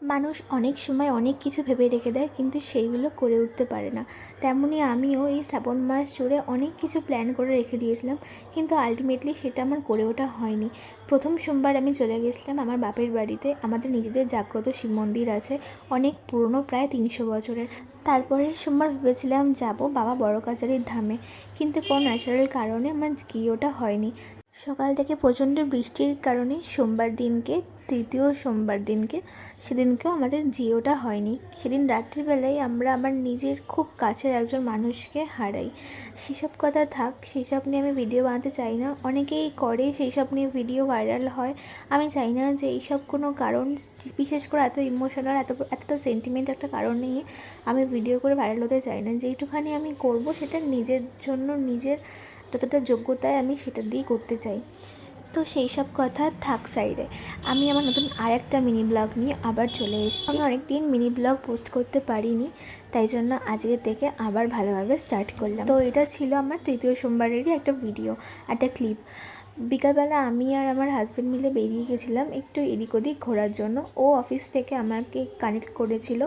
মানুষ অনেক সময় অনেক কিছু ভেবে রেখে দেয়, কিন্তু সেইগুলো করে উঠতে পারে না। তেমনই আমিও এই শ্রাবণ মাস জুড়ে অনেক কিছু প্ল্যান করে রেখে দিয়েছিলাম, কিন্তু আলটিমেটলি সেটা আমার করে ওঠা হয়নি। প্রথম সোমবার আমি চলে গেছিলাম আমার বাপের বাড়িতে। আমাদের নিজেদের জাগ্রত শিব মন্দির আছে, অনেক পুরনো, প্রায় 300 বছরের। তারপরের সোমবার ভেবেছিলাম যাব বাবা বড় কাচারির ধামে, কিন্তু কোনো ন্যাচারাল কারণে আমার গিয়ে ওঠা হয়নি। সকাল থেকে প্রচণ্ড বৃষ্টির কারণে তৃতীয় সোমবার দিনকে সেদিনকেও আমাদের জিওটা হয়নি। সেদিন রাত্রিবেলায় আমরা আমার নিজের খুব কাছের একজন মানুষকে হারাই। সেসব কথা থাক, সেসব নিয়ে আমি ভিডিও বানাতে চাই না। অনেকেই করে, সেই সব নিয়ে ভিডিও ভাইরাল হয়। আমি চাই না যে এইসব কোনো কারণ, বিশেষ করে এত ইমোশনাল, এতটা সেন্টিমেন্ট একটা কারণ নিয়ে আমি ভিডিও করে ভাইরাল হতে চাই না। যেইটুখানি আমি করব সেটা নিজের জন্য, নিজের যতটা যোগ্যতায় আমি সেটা দিয়েই করতে চাই। তো সেই সব কথা থাক সাইডে, আমি আমার নতুন আরেকটা মিনি ব্লগ নিয়ে আবার চলে এসেছি। আমি অনেক দিন মিনি ব্লগ পোস্ট করতে পারিনি, তাই জন্য আজকে থেকে আবার ভালোভাবে স্টার্ট করলাম। তো এটা ছিল আমার তৃতীয় সোমবারেরই একটা ভিডিও, একটা ক্লিপ। বিকালবেলা আমি আর আমার হাজব্যান্ড মিলে বেরিয়ে গেছিলাম একটু এদিক ওদিক ঘোরার জন্য। ও অফিস থেকে আমাকে কানেক্ট করেছিল,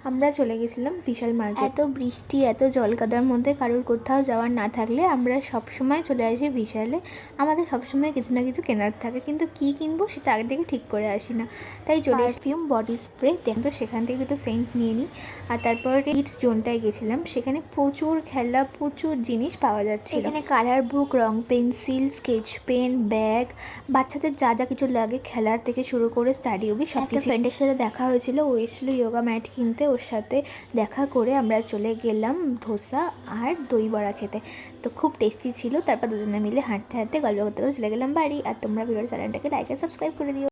আমরা চলে গেছিলাম বিশাল মার্কেট। এত বৃষ্টি, এত জলকাদার মধ্যে কারোর কোথাও যাওয়ার না থাকলে আমরা সবসময় চলে আসি বিশালে। আমাদের সবসময় কিছু না কিছু কেনার থাকে, কিন্তু কী কিনবো সেটা আগে থেকে ঠিক করে আসি না। তাই পারফিউম, বডি স্প্রে, তো সেখান থেকে দুটো সেন্ট নিয়ে নিই। আর তারপরে কিডস জোনটায় গেছিলাম, সেখানে প্রচুর খেলনা, প্রচুর জিনিস পাওয়া যাচ্ছে। এখানে কালার বুক, রং পেন্সিল, স্কেচ পেন, ব্যাগ, বাচ্চাদের যা যা কিছু লাগে খেলার থেকে শুরু করে স্টাডি অবধি সব কিছু। ফ্রেন্ডের সাথে দেখা হয়েছিল, ও এসেছিলো যোগা ম্যাট কিনতে। ওর সাথে দেখা করে আমরা চলে গেলাম ধোসা আর দই বড়া খেতে। তো খুব টেস্টি ছিল। তারপর দুজনে মিলে হাঁটতে হাঁটতে গল্প করতে করতে চলে গেলাম বাড়ি। আর তোমরা ভিডিওর চ্যানেলটাকে লাইক আর সাবস্ক্রাইব করে দিও।